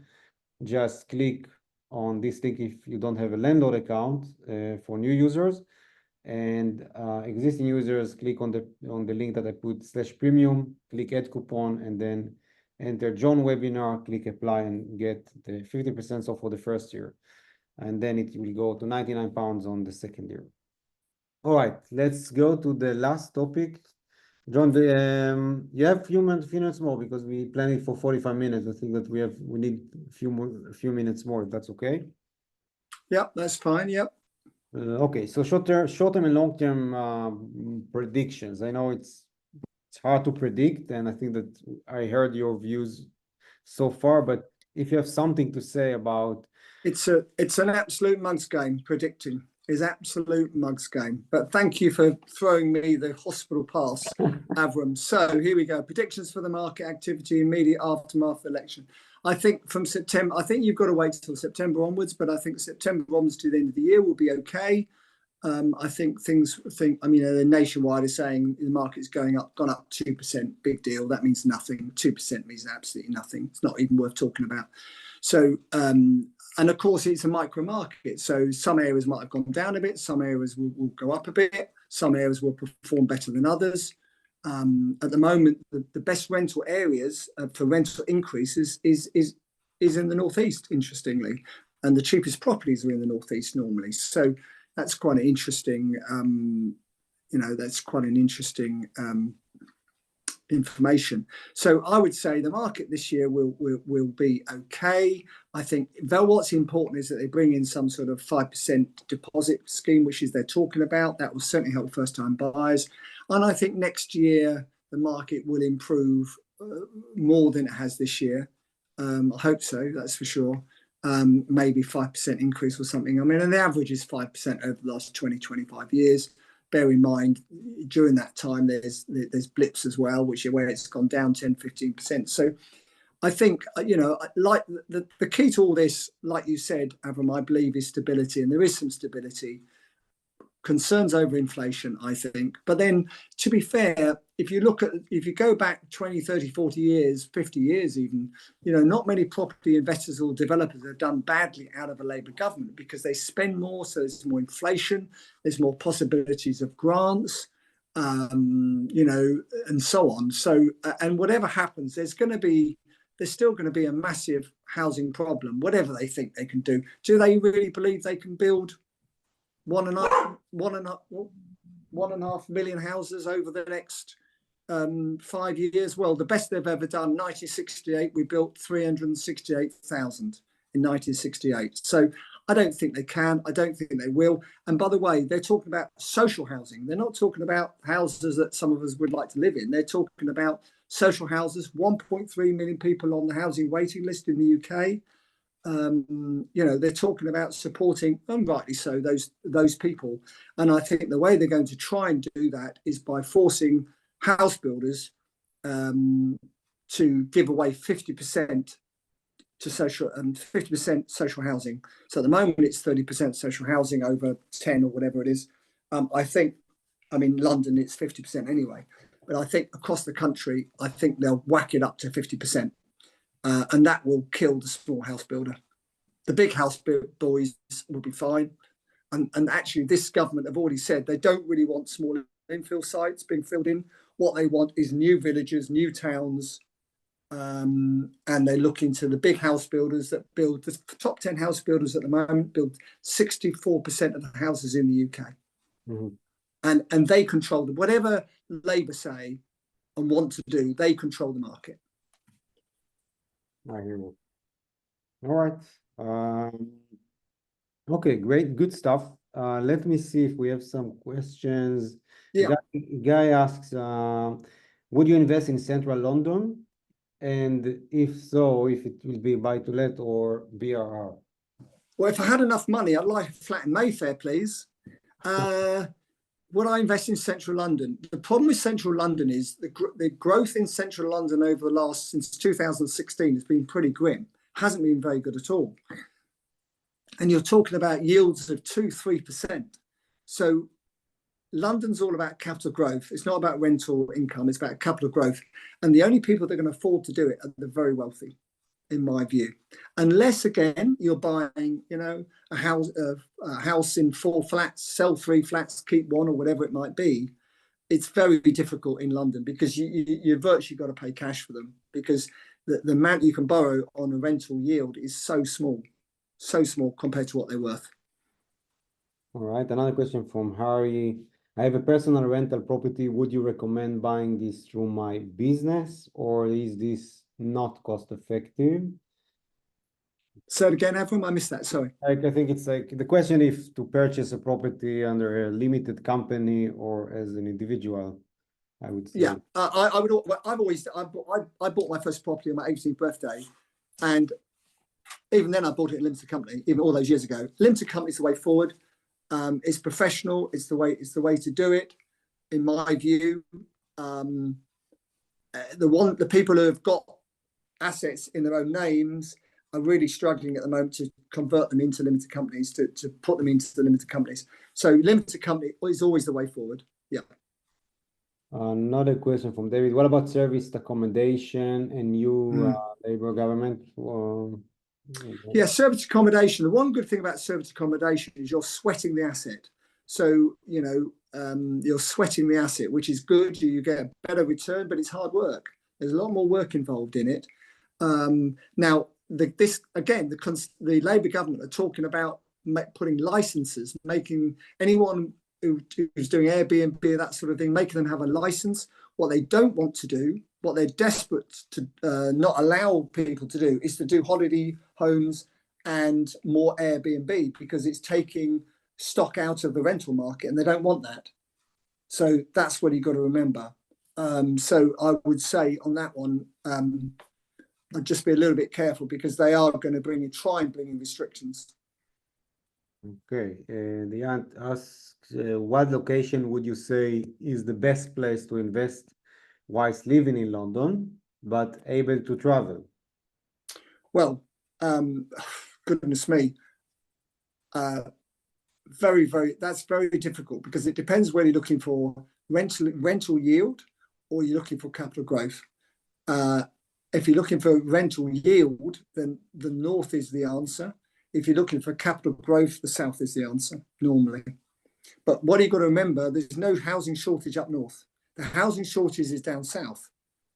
just click on this link if you don't have a landlord account for new users, and existing users click on the link that I put /premium, click add coupon, and then enter John webinar, click apply, and get the 50% off for the first year, and then it will go to £99 on the second year. All right, let's go to the last topic. John, you have a few minutes more because we planned it for 45 minutes. I think that we need a few minutes more, if that's okay. Yeah, that's fine. Yep. Okay, so short-term and long-term predictions. I know it's hard to predict, and I think that I heard your views so far, but if you have something to say about... It's an absolute mug's game, predicting. Is absolute mug's game. But thank you for throwing me the hospital pass, Avram. So here we go. Predictions for the market activity immediate aftermath election. I think from September, I think you've got to wait till September onwards, but I think September onwards to the end of the year will be okay. I think the nationwide is saying the market's gone up 2%, big deal. That means nothing. 2% means absolutely nothing. It's not even worth talking about. So, and of course, it's a micro market. So some areas might have gone down a bit. Some areas will go up a bit. Some areas will perform better than others. At the moment, the best rental areas for rental increases is in the northeast, interestingly, and the cheapest properties are in the northeast normally. So that's quite an interesting, that's quite an interesting information. So I would say the market this year will be okay. I think what's important is that they bring in some sort of 5% deposit scheme, which is they're talking about. That will certainly help first-time buyers. And I think next year the market will improve more than it has this year. I hope so, that's for sure. Maybe 5% increase or something. I mean, and the average is 5% over the last 20, 25 years. Bear in mind, during that time, there's blips as well, where it's gone down 10, 15%. So I think, like the key to all this, like you said, Avram, I believe is stability, and there is some stability. Concerns over inflation, I think. But then, to be fair, if you go back 20, 30, 40 years, 50 years even, not many property investors or developers have done badly out of a Labour government because they spend more, so there's more inflation, there's more possibilities of grants, and so on. So, and whatever happens, there's still going to be a massive housing problem, whatever they think they can do. Do they really believe they can build 1.5 million houses over the next 5 years? Well, the best they've ever done, 1968, we built 368,000 in 1968. So I don't think they can. I don't think they will. And by the way, they're talking about social housing. They're not talking about houses that some of us would like to live in. They're talking about social houses. 1.3 million people on the housing waiting list in the UK. They're talking about supporting, and rightly so, those people. And I think the way they're going to try and do that is by forcing house builders to give away 50% to social and 50% social housing. So at the moment it's 30% social housing over 10 or whatever it is. London it's 50% anyway, but I think across the country, I think they'll whack it up to 50%. And that will kill the small house builder. The big house boys will be fine. And actually, this government have already said they don't really want small infill sites being filled in. What they want is new villages, new towns. And they look into the big house builders that build, the top 10 house builders at the moment build 64% of the houses in the UK. Mm-hmm. And they control them. Whatever Labour say and want to do, they control the market. I hear you. All right. Okay, great, good stuff. Let me see if we have some questions. Yeah. Guy asks, would you invest in central London? And if so, if it will be buy to let or BRR? Well, if I had enough money, I'd like a flat in Mayfair, please. Would I invest in central London? The problem with central London is the growth in central London over the since 2016 has been pretty grim. Hasn't been very good at all. And you're talking about yields of 2-3%. So London's all about capital growth. It's not about rental income. It's about capital growth. And the only people that are going to afford to do it are the very wealthy, in my view. Unless, again, you're buying, a house in 4 flats, sell 3 flats, keep 1 or whatever it might be. It's very difficult in London because you've virtually got to pay cash for them because the amount you can borrow on a rental yield is so small compared to what they're worth. All right. Another question from Harry. I have a personal rental property. Would you recommend buying this through my business, or is this not cost effective? Say it again, Avram, I missed that, sorry. I think it's like the question if to purchase a property under a limited company or as an individual, I would say. Yeah, I bought my first property on my 18th birthday, and even then I bought it in a limited company, even all those years ago. Limited company is the way forward. It's professional. It's the way to do it, in my view. The people who have got assets in their own names are really struggling at the moment to convert them into limited companies, to put them into the limited companies. So limited company is always the way forward. Yeah. Another question from David. What about serviced accommodation and new Labour government? Yeah, service accommodation. The one good thing about service accommodation is you're sweating the asset. So, you're sweating the asset, which is good. You get a better return, but it's hard work. There's a lot more work involved in it. Now, the Labour government are talking about putting licenses, making anyone who's doing Airbnb, that sort of thing, making them have a license. What they don't want to do, what they're desperate to not allow people to do, is to do holiday homes and more Airbnb, because it's taking stock out of the rental market, and they don't want that. So that's what you've got to remember. So I would say on that one, I'd just be a little bit careful, because they are going to try and bring in restrictions. Okay, the aunt asks, what location would you say is the best place to invest whilst living in London, but able to travel? Well, goodness me, that's very difficult because it depends whether you're looking for rental yield or you're looking for capital growth. If you're looking for rental yield, then the north is the answer. If you're looking for capital growth, the south is the answer normally. But what you've got to remember, there's no housing shortage up north. The housing shortage is down south.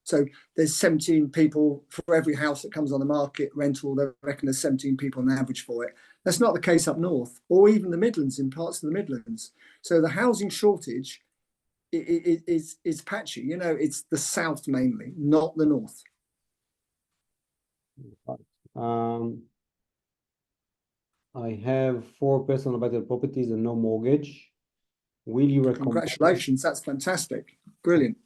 So there's 17 people for every house that comes on the market rental. They reckon there's 17 people on average for it. That's not the case up north or even the Midlands, in parts of the Midlands. So the housing shortage is patchy. You know, it's the south mainly, not the north. I have 4 personal rental properties and no mortgage. Will you recommend? Congratulations, that's fantastic. Brilliant.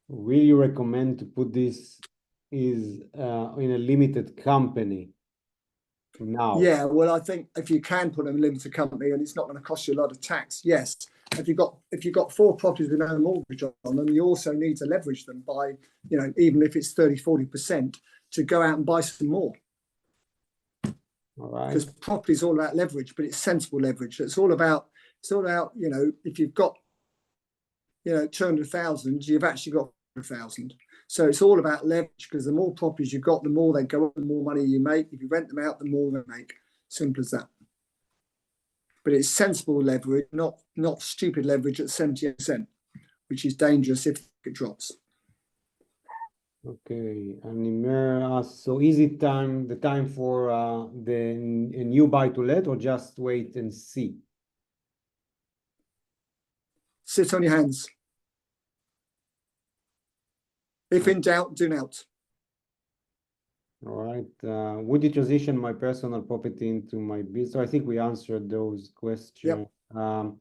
Will you recommend to put this in a limited company now? Yeah, well, I think if you can put them in a limited company and it's not going to cost you a lot of tax, yes. If you've got 4 properties with no mortgage on them, you also need to leverage them by, you know, even if it's 30-40%, to go out and buy some more. All right. Because property is all about leverage, but it's sensible leverage. It's all about, you know, if you've got, you know, 200,000, you've actually got 100,000. So it's all about leverage, because the more properties you've got, the more they go up, the more money you make. If you rent them out, the more they make. Simple as that. But it's sensible leverage, not stupid leverage at 70%, which is dangerous if it drops. Okay, and Nimer asks, so is it the time for a new buy to let, or just wait and see? Sit on your hands. If in doubt, do not. All right. Would you transition my personal property into my business? So I think we answered those questions. Yep.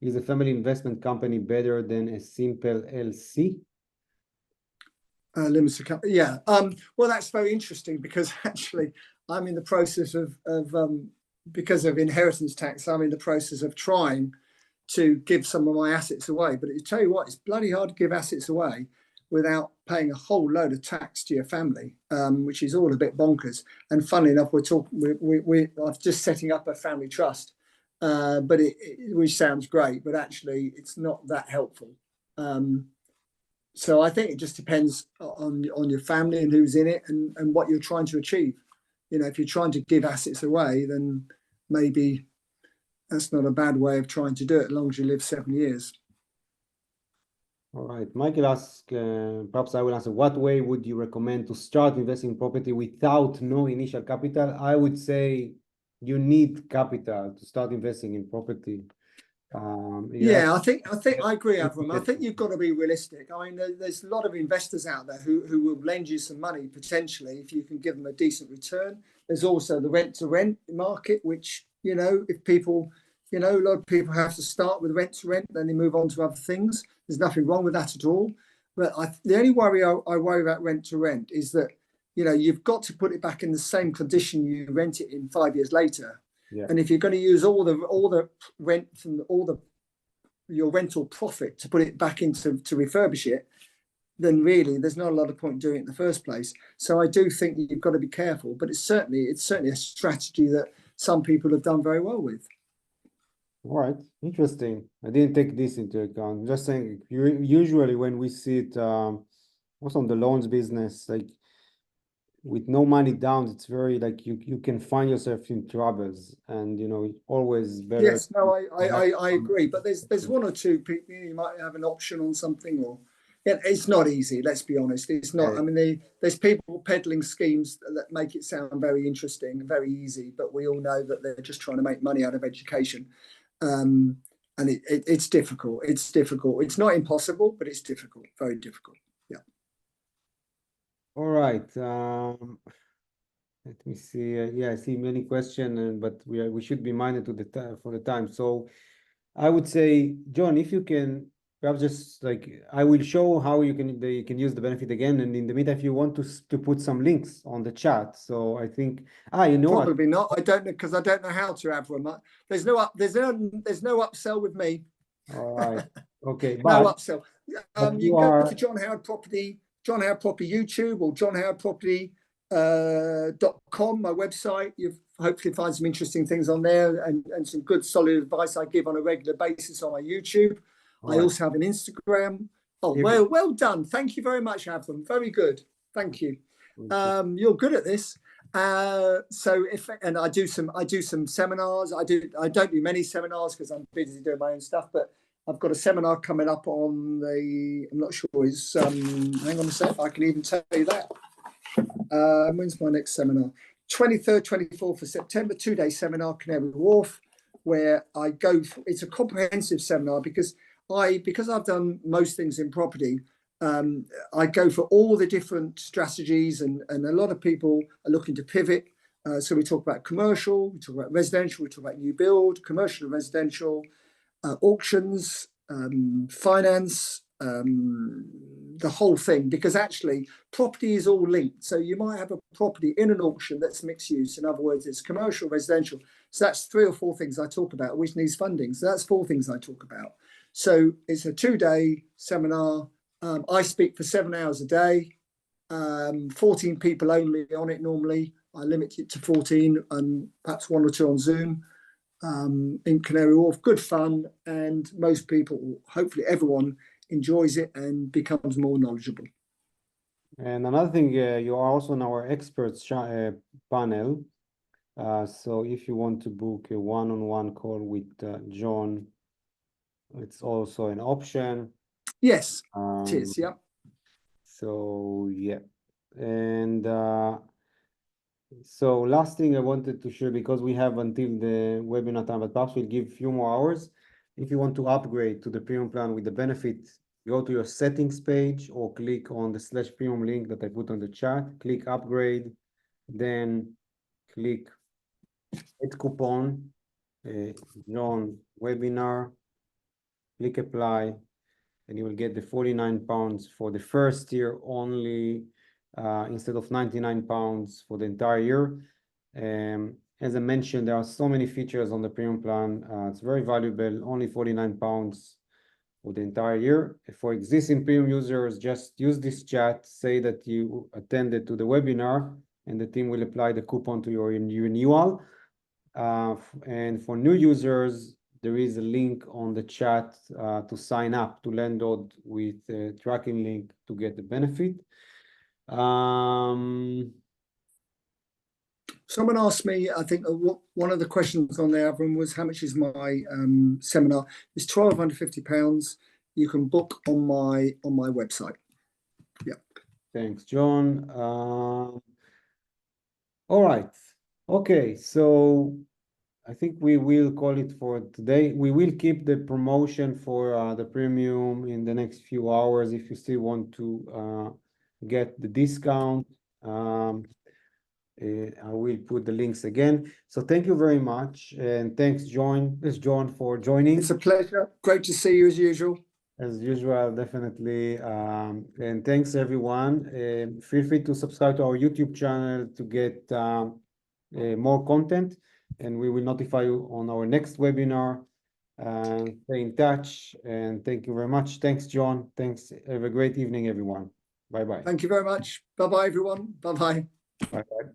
Is a family investment company better than a simple LC? Limited company, yeah. Well, that's very interesting, because actually I'm in the process of because of inheritance tax, I'm in the process of trying to give some of my assets away. But I tell you what, it's bloody hard to give assets away without paying a whole load of tax to your family, which is all a bit bonkers. And funnily enough, I'm just setting up a family trust, but which sounds great, but actually it's not that helpful. So I think it just depends on your family and who's in it and what you're trying to achieve. You know, if you're trying to give assets away, then maybe that's not a bad way of trying to do it, as long as you live 7 years. All right. Michael asks, perhaps I will answer, what way would you recommend to start investing in property without no initial capital? I would say you need capital to start investing in property. Yeah, I think I agree, Avram. I think you've got to be realistic. I mean, there's a lot of investors out there who will lend you some money potentially if you can give them a decent return. There's also the rent-to-rent market, which, you know, if people, you know, a lot of people have to start with rent-to-rent, then they move on to other things. There's nothing wrong with that at all. But the only worry I worry about rent-to-rent is that, you know, you've got to put it back in the same condition you rent it in 5 years later. Yeah. And if you're going to use all the rent from your rental profit to put it back into to refurbish it, then really there's not a lot of point doing it in the first place. So I do think you've got to be careful, but it's certainly a strategy that some people have done very well with. All right, interesting. I didn't take this into account. I'm just saying, usually when we see it, also on the loans business, like, with no money down, it's very like you can find yourself in troubles, and you know, always better. Yes, no, I agree. But there's 1 or 2 people, you might have an option on something, or yeah, it's not easy. Let's be honest, it's not. I mean, there's people peddling schemes that make it sound very interesting, very easy, but we all know that they're just trying to make money out of education, and it's difficult. It's difficult. It's not impossible, but it's difficult. Very difficult. Yeah. All right. Let me see. Yeah, I see many questions, but we should be minded to for the time. So I would say, John, if you can perhaps just like, I will show how you can use the benefit again, and in the meantime, if you want to put some links on the chat. So I think you know probably what? Not. I don't know, because I don't know how to have one. There's no upsell with me. All right. Okay. No upsell. You can go to John Howard Property YouTube, or John Howard Property my website. You've hopefully find some interesting things on there and some good solid advice I give on a regular basis on my YouTube. I also have an Instagram. Oh, well done. Thank you very much, Avram. Very good. Thank you. You're good at this. So I do some seminars. I don't do many seminars because I'm busy doing my own stuff, but I've got a seminar coming up on I'm not sure it's hang on a sec, I can even tell you that. When's my next seminar? 23rd, 24th of September, 2-day seminar, Canary Wharf, where I go it's a comprehensive seminar because I've done most things in property. I go for all the different strategies and a lot of people are looking to pivot. So we talk about commercial, we talk about residential, we talk about new build, commercial and residential, auctions, finance, the whole thing, because actually property is all linked. So you might have a property in an auction that's mixed use. In other words, it's commercial, residential. So that's 3 or 4 things I talk about, which needs funding. So that's 4 things I talk about. So it's a 2-day seminar. I speak for 7 hours a day, 14 people only on it normally. I limit it to 14 and perhaps 1 or 2 on Zoom. In Canary Wharf, good fun, and most people, hopefully everyone, enjoys it and becomes more knowledgeable. And another thing, you are also on our experts panel. So if you want to book a one-on-one call with John, it's also an option. Yes, it is. Yeah. So yeah, and so last thing I wanted to share, because we have until the webinar time, but perhaps we'll give a few more hours. If you want to upgrade to the premium plan with the benefit, go to your settings page or click on the /premium link that I put on the chat, click upgrade, then click add coupon, John webinar, click apply, and you will get the £49 for the first year only, instead of £99 for the entire year. As I mentioned, there are so many features on the premium plan. It's very valuable, only £49 for the entire year. For existing premium users, just use this chat, say that you attended to the webinar, and the team will apply the coupon to your renewal. And for new users, there is a link on the chat to sign up to Landlord with a tracking link to get the benefit. Someone asked me, I think one of the questions on there, Avram, was how much is my seminar? It's £1,250. You can book on my website. Yeah. Thanks, John. All right. Okay, so I think we will call it for today. We will keep the promotion for the premium in the next few hours if you still want to get the discount. I will put the links again. So thank you very much, and thanks, John, for joining. It's a pleasure. Great to see you as usual. As usual, definitely. And thanks, everyone. Feel free to subscribe to our YouTube channel to get more content, and we will notify you on our next webinar. Stay in touch, and thank you very much. Thanks, John. Thanks. Have a great evening, everyone. Bye-bye. Thank you very much. Bye-bye, everyone. Bye-bye. Bye-bye.